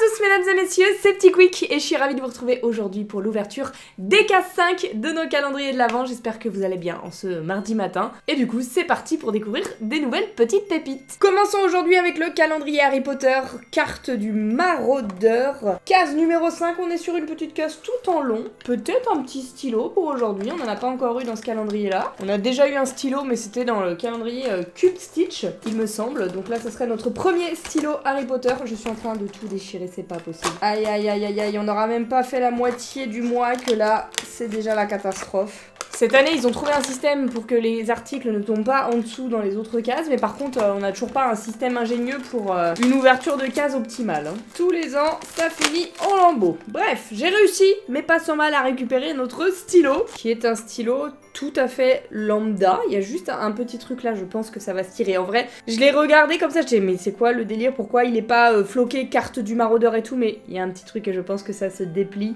tous mesdames et messieurs, c'est Petit Quick et je suis ravie de vous retrouver aujourd'hui pour l'ouverture des cases 5 de nos calendriers de l'Avent. J'espère que vous allez bien en ce mardi matin. Et du coup, c'est parti pour découvrir des nouvelles petites pépites. Commençons aujourd'hui avec le calendrier Harry Potter, carte du maraudeur. Case numéro 5, on est sur une petite case tout en long. Peut-être un petit stylo pour aujourd'hui, on n'en a pas encore eu dans ce calendrier-là. On a déjà eu un stylo, mais c'était dans le calendrier Cube Stitch, il me semble. Donc là, ça serait notre premier stylo Harry Potter. Je suis en train de tout déchirer, c'est pas possible. Aïe aïe aïe aïe aïe, on n'aura même pas fait la moitié du mois que là, c'est déjà la catastrophe. Cette année, ils ont trouvé un système pour que les articles ne tombent pas en dessous dans les autres cases, mais par contre, on n'a toujours pas un système ingénieux pour une ouverture de case optimale. Hein. Tous les ans, ça finit en lambeaux. Bref, j'ai réussi, mais pas sans mal à récupérer notre stylo, qui est un stylo tout à fait lambda. Il y a juste un petit truc là, je pense que ça va se tirer. En vrai, je l'ai regardé comme ça, je disais, mais c'est quoi le délire? Pourquoi il est pas floqué carte du maraudeur et tout? Mais il y a un petit truc et je pense que ça se déplie.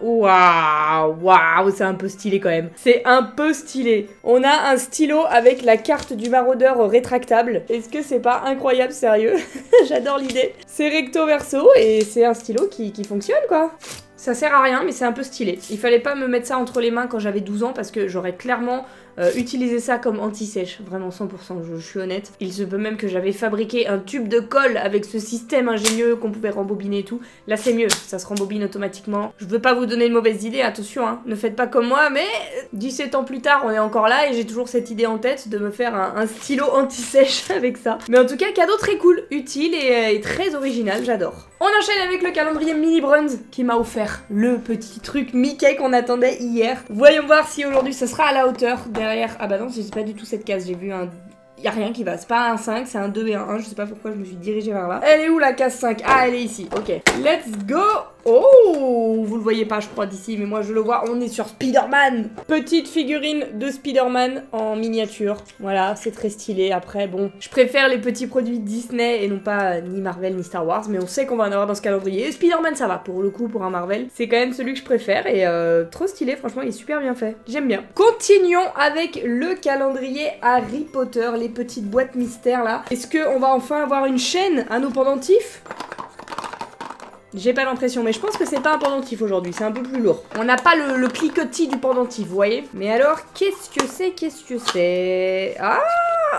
Waouh, waouh, c'est un peu stylé quand même. C'est un peu stylé. On a un stylo avec la carte du maraudeur rétractable. Est-ce que c'est pas incroyable, sérieux? J'adore l'idée. C'est recto verso et c'est un stylo qui fonctionne quoi. Ça sert à rien, mais c'est un peu stylé. Il fallait pas me mettre ça entre les mains quand j'avais 12 ans parce que j'aurais clairement utilisé ça comme anti-sèche. Vraiment 100%, je suis honnête. Il se peut même que j'avais fabriqué un tube de colle avec ce système ingénieux qu'on pouvait rembobiner et tout. Là, c'est mieux, ça se rembobine automatiquement. Je veux pas vous donner une mauvaise idée, attention, hein. Ne faites pas comme moi, mais 17 ans plus tard, on est encore là et j'ai toujours cette idée en tête de me faire un stylo anti-sèche avec ça. Mais en tout cas, cadeau très cool, utile et très original, j'adore. On enchaîne avec le calendrier Mini Bruns qui m'a offert le petit truc Mickey qu'on attendait hier. Voyons voir si aujourd'hui ça sera à la hauteur. Derrière, ah bah non, c'est pas du tout cette case, j'ai vu un... Y'a rien qui va, c'est pas un 5, c'est un 2 et un 1, je sais pas pourquoi je me suis dirigée vers là. Elle est où la case 5? Ah, elle est ici, ok. Let's go! Oh! Vous le voyez pas, je crois, d'ici, mais moi je le vois, on est sur Spider-Man! Petite figurine de Spider-Man en miniature. Voilà, c'est très stylé. Après, bon, je préfère les petits produits Disney et non pas ni Marvel ni Star Wars, mais on sait qu'on va en avoir dans ce calendrier. Spider-Man, ça va, pour le coup, pour un Marvel. C'est quand même celui que je préfère et trop stylé, franchement, il est super bien fait. J'aime bien. Continuons avec le calendrier Harry Potter, les petites boîtes mystères là. Est-ce qu'on va enfin avoir une chaîne à nos pendentifs? J'ai pas l'impression, mais je pense que c'est pas un pendentif aujourd'hui, c'est un peu plus lourd. On n'a pas le cliquetis du pendentif, vous voyez? Mais alors, qu'est-ce que c'est? Qu'est-ce que c'est? Ah!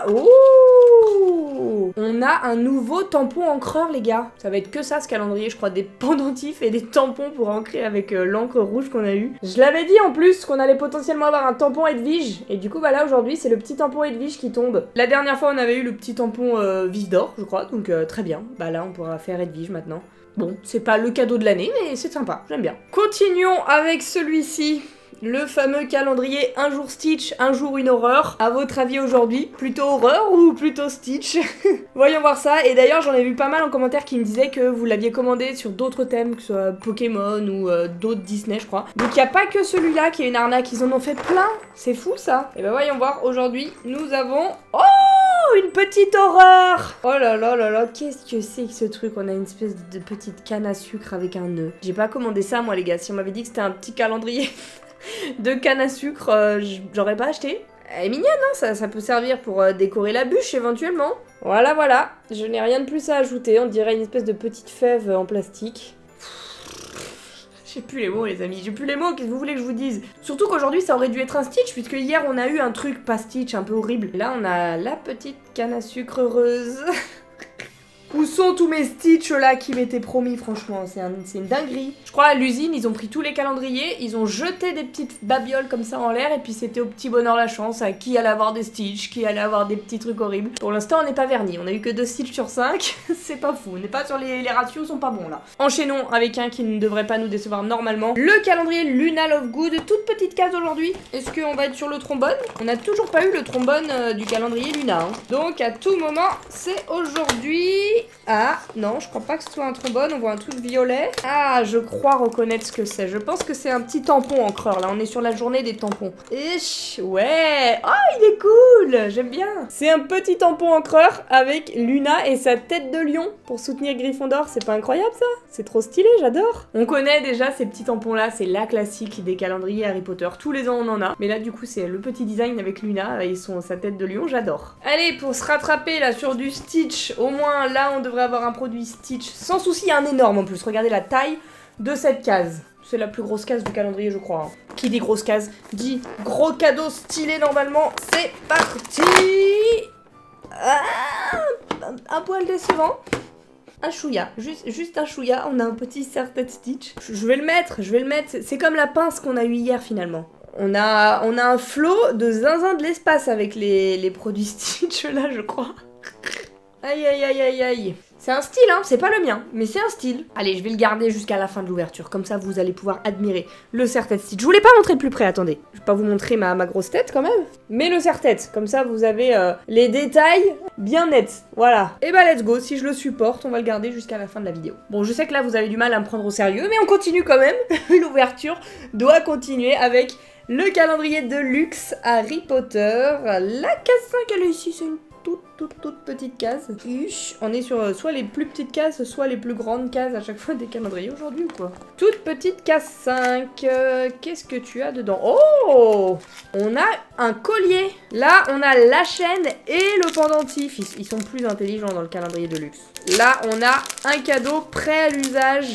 Oh! On a un nouveau tampon encreur, les gars. Ça va être que ça, ce calendrier, je crois, des pendentifs et des tampons pour ancrer avec l'encre rouge qu'on a eu. Je l'avais dit en plus qu'on allait potentiellement avoir un tampon Edwige, et du coup, bah là, aujourd'hui, c'est le petit tampon Edwige qui tombe. La dernière fois, on avait eu le petit tampon Vis d'or, je crois, donc très bien. Bah là, on pourra faire Edwige maintenant. Bon, c'est pas le cadeau de l'année, mais c'est sympa, j'aime bien. Continuons avec celui-ci. Le fameux calendrier un jour Stitch, un jour une horreur. À votre avis aujourd'hui, plutôt horreur ou plutôt Stitch? Voyons voir ça. Et d'ailleurs, j'en ai vu pas mal en commentaire qui me disaient que vous l'aviez commandé sur d'autres thèmes, que ce soit Pokémon ou d'autres Disney, je crois. Donc il n'y a pas que celui-là qui est une arnaque, ils en ont fait plein. C'est fou ça. Et ben voyons voir, aujourd'hui, nous avons... Oh! Une petite horreur! Oh là là là là, qu'est-ce que c'est que ce truc? On a une espèce de petite canne à sucre avec un nœud. J'ai pas commandé ça moi les gars, si on m'avait dit que c'était un petit calendrier de canne à sucre, j'aurais pas acheté. Elle est mignonne, hein, ça peut servir pour décorer la bûche éventuellement. Voilà, voilà, je n'ai rien de plus à ajouter, on dirait une espèce de petite fève en plastique. J'ai plus les mots les amis, j'ai plus les mots, qu'est-ce que vous voulez que je vous dise? Surtout qu'aujourd'hui ça aurait dû être un Stitch, puisque hier on a eu un truc pas Stitch un peu horrible. Et là on a la petite canne à sucre heureuse. Où sont tous mes Stitch là qui m'étaient promis, franchement, c'est une dinguerie. Je crois à l'usine, ils ont pris tous les calendriers, ils ont jeté des petites babioles comme ça en l'air, et puis c'était au petit bonheur la chance, à qui allait avoir des Stitch, qui allait avoir des petits trucs horribles. Pour l'instant, on n'est pas vernis, on a eu que 2 Stitch sur 5, c'est pas fou, on n'est pas sur les ratios sont pas bons là. Enchaînons avec un qui ne devrait pas nous décevoir normalement, le calendrier Luna Lovegood, toute petite case aujourd'hui. Est-ce qu'on va être sur le trombone? On n'a toujours pas eu le trombone du calendrier Luna, hein. Donc à tout moment, c'est aujourd'hui... Ah, non, je crois pas que ce soit un trombone, on voit un truc violet. Ah, je crois reconnaître ce que c'est. Je pense que c'est un petit tampon encreur, là, on est sur la journée des tampons. Ish, ouais. Oh, il est cool, j'aime bien. C'est un petit tampon encreur avec Luna et sa tête de lion pour soutenir Gryffondor. C'est pas incroyable, ça? C'est trop stylé, j'adore. On connaît déjà ces petits tampons-là, c'est la classique des calendriers Harry Potter. Tous les ans, on en a. Mais là, du coup, c'est le petit design avec Luna et sa tête de lion, j'adore. Allez, pour se rattraper, là, sur du Stitch, au moins, là, on devrait avoir un produit Stitch sans souci, un énorme en plus. Regardez la taille de cette case. C'est la plus grosse case du calendrier, je crois. Hein. Qui dit grosse case dit gros cadeau stylé normalement. C'est parti. Un poil décevant. Un chouïa, juste un chouïa. On a un petit serre-tête Stitch. Je vais le mettre. C'est comme la pince qu'on a eu hier finalement. On a un flot de zinzin de l'espace avec les produits Stitch là, je crois. Aïe aïe aïe aïe aïe. C'est un style, hein, c'est pas le mien, mais c'est un style. Allez, je vais le garder jusqu'à la fin de l'ouverture, comme ça vous allez pouvoir admirer le serre-tête Stitch. Je vous l'ai pas montré de plus près, attendez. Je vais pas vous montrer ma grosse tête quand même, mais le serre-tête, comme ça vous avez les détails bien nets, voilà. Et bah let's go, si je le supporte, on va le garder jusqu'à la fin de la vidéo. Bon, je sais que là vous avez du mal à me prendre au sérieux, mais on continue quand même. L'ouverture doit continuer avec le calendrier de luxe Harry Potter. La case 5, elle est ici, c'est une toute petite case. On est sur soit les plus petites cases, soit les plus grandes cases à chaque fois des calendriers aujourd'hui ou quoi. Toute petite case 5. Qu'est-ce que tu as dedans? Oh! On a un collier. Là, on a la chaîne et le pendentif. Ils sont plus intelligents dans le calendrier de luxe. Là, on a un cadeau prêt à l'usage.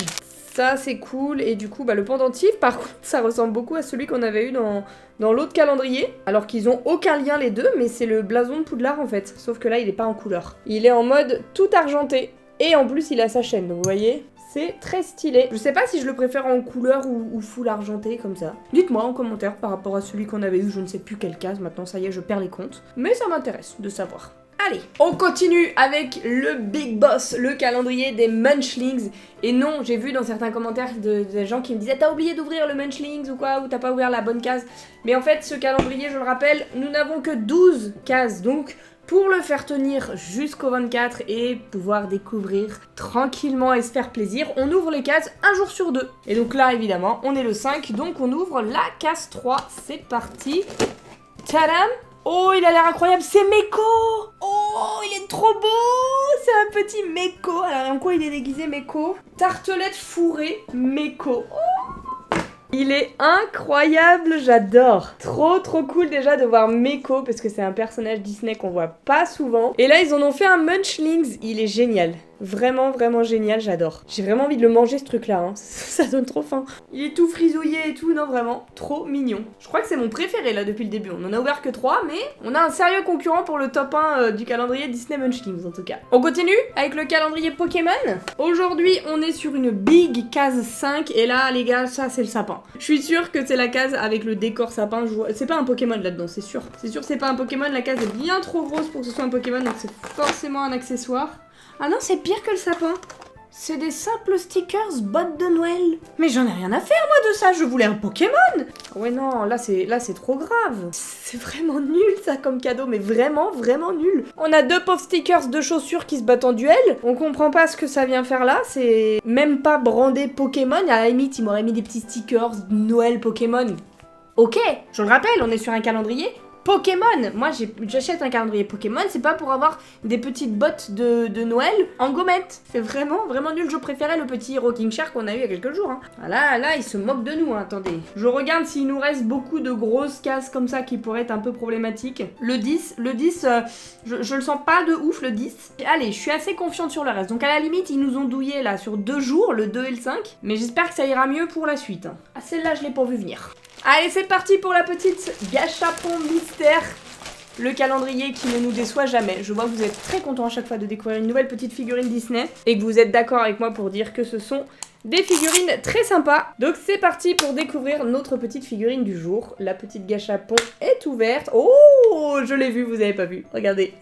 Ça, c'est cool. Et du coup, bah, le pendentif, par contre, ça ressemble beaucoup à celui qu'on avait eu dans l'autre calendrier. Alors qu'ils ont aucun lien les deux, mais c'est le blason de Poudlard en fait. Sauf que là, il est pas en couleur. Il est en mode tout argenté. Et en plus, il a sa chaîne. Donc, vous voyez, c'est très stylé. Je sais pas si je le préfère en couleur ou full argenté, comme ça. Dites-moi en commentaire par rapport à celui qu'on avait eu. Je ne sais plus quelle case. Maintenant, ça y est, je perds les comptes. Mais ça m'intéresse de savoir. Allez, on continue avec le Big Boss, le calendrier des Munchlings. Et non, j'ai vu dans certains commentaires des gens qui me disaient « T'as oublié d'ouvrir le Munchlings ou quoi, ou t'as pas ouvert la bonne case ?» Mais en fait, ce calendrier, je le rappelle, nous n'avons que 12 cases. Donc, pour le faire tenir jusqu'au 24 et pouvoir découvrir tranquillement et se faire plaisir, on ouvre les cases un jour sur deux. Et donc là, évidemment, on est le 5, donc on ouvre la case 3. C'est parti. Tadam! Oh, il a l'air incroyable, c'est Meko! Oh, il est trop beau! C'est un petit Meko. Alors, en quoi il est déguisé, Meko? Tartelette fourrée, Meko. Oh, il est incroyable, j'adore. Trop cool déjà de voir Meko, parce que c'est un personnage Disney qu'on voit pas souvent. Et là, ils en ont fait un Munchlings, il est génial. Vraiment génial, j'adore. J'ai vraiment envie de le manger ce truc-là, hein. Ça donne trop faim. Il est tout frisouillé et tout, non vraiment, trop mignon. Je crois que c'est mon préféré là depuis le début. On en a ouvert que 3, mais on a un sérieux concurrent pour le top 1 du calendrier Disney Munchlings en tout cas. On continue avec le calendrier Pokémon. Aujourd'hui, on est sur une big case 5 et là les gars, ça c'est le sapin. Je suis sûre que c'est la case avec le décor sapin. C'est pas un Pokémon là-dedans, c'est sûr. C'est sûr que c'est pas un Pokémon, la case est bien trop grosse pour que ce soit un Pokémon, donc c'est forcément un accessoire. Ah non, c'est pire que le sapin. C'est des simples stickers bottes de Noël. Mais j'en ai rien à faire, moi, de ça. Je voulais un Pokémon. Ouais, non, là, c'est trop grave. C'est vraiment nul, ça, comme cadeau. Mais vraiment nul. On a 2 pauvres stickers de chaussures qui se battent en duel. On comprend pas ce que ça vient faire là. C'est même pas brandé Pokémon. À la limite, il m'aurait mis des petits stickers Noël Pokémon. Ok, je le rappelle, on est sur un calendrier Pokémon. Moi, j'achète un calendrier Pokémon, c'est pas pour avoir des petites bottes de Noël en gommette. C'est vraiment nul. Je préférais le petit Rocking Chair qu'on a eu il y a quelques jours. Hein. Là, il se moque de nous, hein. Attendez. Je regarde s'il nous reste beaucoup de grosses cases comme ça qui pourraient être un peu problématiques. Le 10, je le sens pas de ouf, le 10. Allez, je suis assez confiante sur le reste. Donc à la limite, ils nous ont douillé là sur 2 jours, le 2 et le 5. Mais j'espère que ça ira mieux pour la suite. Hein. Ah, celle-là, je l'ai pas vu venir. Allez, c'est parti pour la petite gâchapon mystère. Le calendrier qui ne nous déçoit jamais. Je vois que vous êtes très contents à chaque fois de découvrir une nouvelle petite figurine Disney. Et que vous êtes d'accord avec moi pour dire que ce sont des figurines très sympas. Donc c'est parti pour découvrir notre petite figurine du jour. La petite gâchapon est ouverte. Oh, je l'ai vu, vous avez pas vu. Regardez.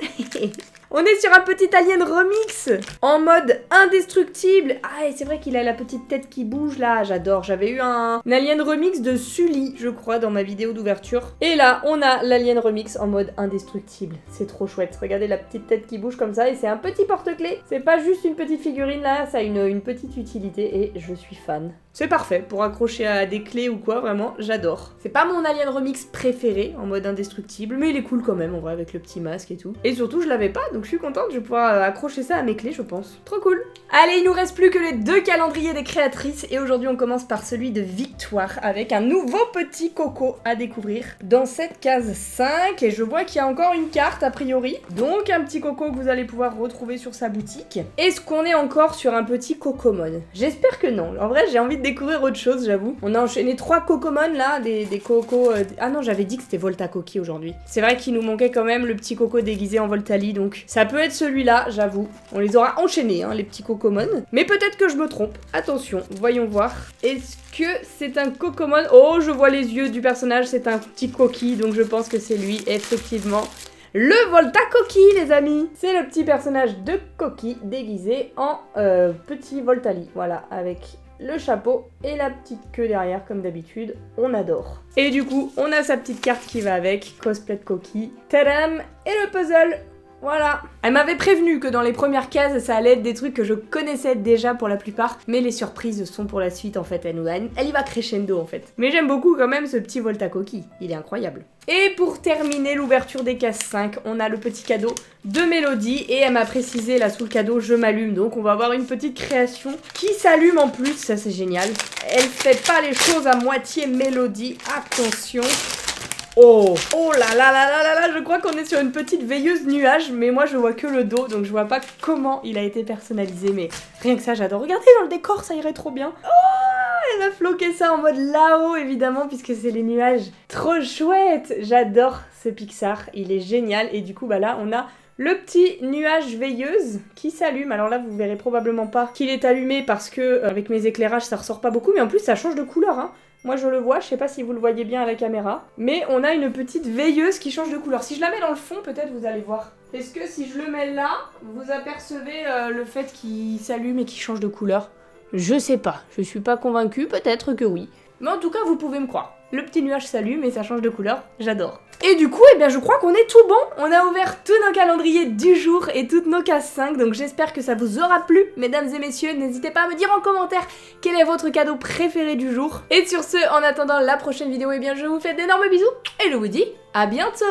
On est sur un petit alien remix en mode indestructible. Ah, et c'est vrai qu'il a la petite tête qui bouge là, j'adore. J'avais eu un alien remix de Sully, je crois, dans ma vidéo d'ouverture. Et là, on a l'alien remix en mode indestructible. C'est trop chouette. Regardez la petite tête qui bouge comme ça et c'est un petit porte-clés. C'est pas juste une petite figurine là, ça a une petite utilité et je suis fan. C'est parfait pour accrocher à des clés ou quoi, vraiment, j'adore. C'est pas mon alien remix préféré en mode indestructible, mais il est cool quand même en vrai avec le petit masque et tout. Et surtout, je l'avais pas donc je suis contente, je vais pouvoir accrocher ça à mes clés je pense. Trop cool. Allez, il nous reste plus que les 2 calendriers des créatrices et aujourd'hui on commence par celui de Victoire avec un nouveau petit coco à découvrir dans cette case 5 et je vois qu'il y a encore une carte a priori, donc un petit coco que vous allez pouvoir retrouver sur sa boutique. Est-ce qu'on est encore sur un petit Cocomon? J'espère que non, en vrai j'ai envie de découvrir autre chose j'avoue. On a enchaîné 3 Cocomon là, des cocos... Ah non, j'avais dit que c'était Volta Coqui aujourd'hui. C'est vrai qu'il nous manquait quand même le petit coco déguisé en Voltali, donc ça peut être celui-là, j'avoue. On les aura enchaînés, hein, les petits Cocomon. Mais peut-être que je me trompe. Attention, voyons voir. Est-ce que c'est un Cocomon? Oh, je vois les yeux du personnage, c'est un petit coquille, donc je pense que c'est lui, effectivement. Le Volta Coqui, les amis. C'est le petit personnage de Coqui déguisé en petit Voltali. Voilà, avec le chapeau et la petite queue derrière comme d'habitude, on adore. Et du coup, on a sa petite carte qui va avec, cosplay de Coqui, tadam, et le puzzle. Voilà. Elle m'avait prévenu que dans les premières cases, ça allait être des trucs que je connaissais déjà pour la plupart, mais les surprises sont pour la suite en fait, elle y va crescendo en fait. Mais j'aime beaucoup quand même ce petit Volta Coqui, il est incroyable. Et pour terminer l'ouverture des cases 5, on a le petit cadeau de Mélodie et elle m'a précisé là sous le cadeau je m'allume, donc on va avoir une petite création qui s'allume en plus, ça c'est génial. Elle fait pas les choses à moitié Mélodie, attention. Oh là là là là là là, je crois qu'on est sur une petite veilleuse nuage, mais moi je vois que le dos, donc je vois pas comment il a été personnalisé, mais rien que ça j'adore. Regardez dans le décor, ça irait trop bien. Oh, elle a floqué ça en mode là-haut évidemment, puisque c'est les nuages. Trop chouette, j'adore ce Pixar, il est génial, et du coup bah là on a le petit nuage veilleuse qui s'allume. Alors là vous verrez probablement pas qu'il est allumé parce que avec mes éclairages ça ressort pas beaucoup, mais en plus ça change de couleur hein. Moi je le vois, je sais pas si vous le voyez bien à la caméra, mais on a une petite veilleuse qui change de couleur. Si je la mets dans le fond, peut-être vous allez voir. Est-ce que si je le mets là, vous apercevez le fait qu'il s'allume et qu'il change de couleur? Je sais pas, je suis pas convaincue, peut-être que oui. Mais en tout cas, vous pouvez me croire. Le petit nuage s'allume et ça change de couleur, j'adore. Et du coup, eh bien, je crois qu'on est tout bon. On a ouvert tous nos calendriers du jour et toutes nos cases 5, donc j'espère que ça vous aura plu, mesdames et messieurs. N'hésitez pas à me dire en commentaire quel est votre cadeau préféré du jour. Et sur ce, en attendant la prochaine vidéo, eh bien, je vous fais d'énormes bisous et je vous dis à bientôt.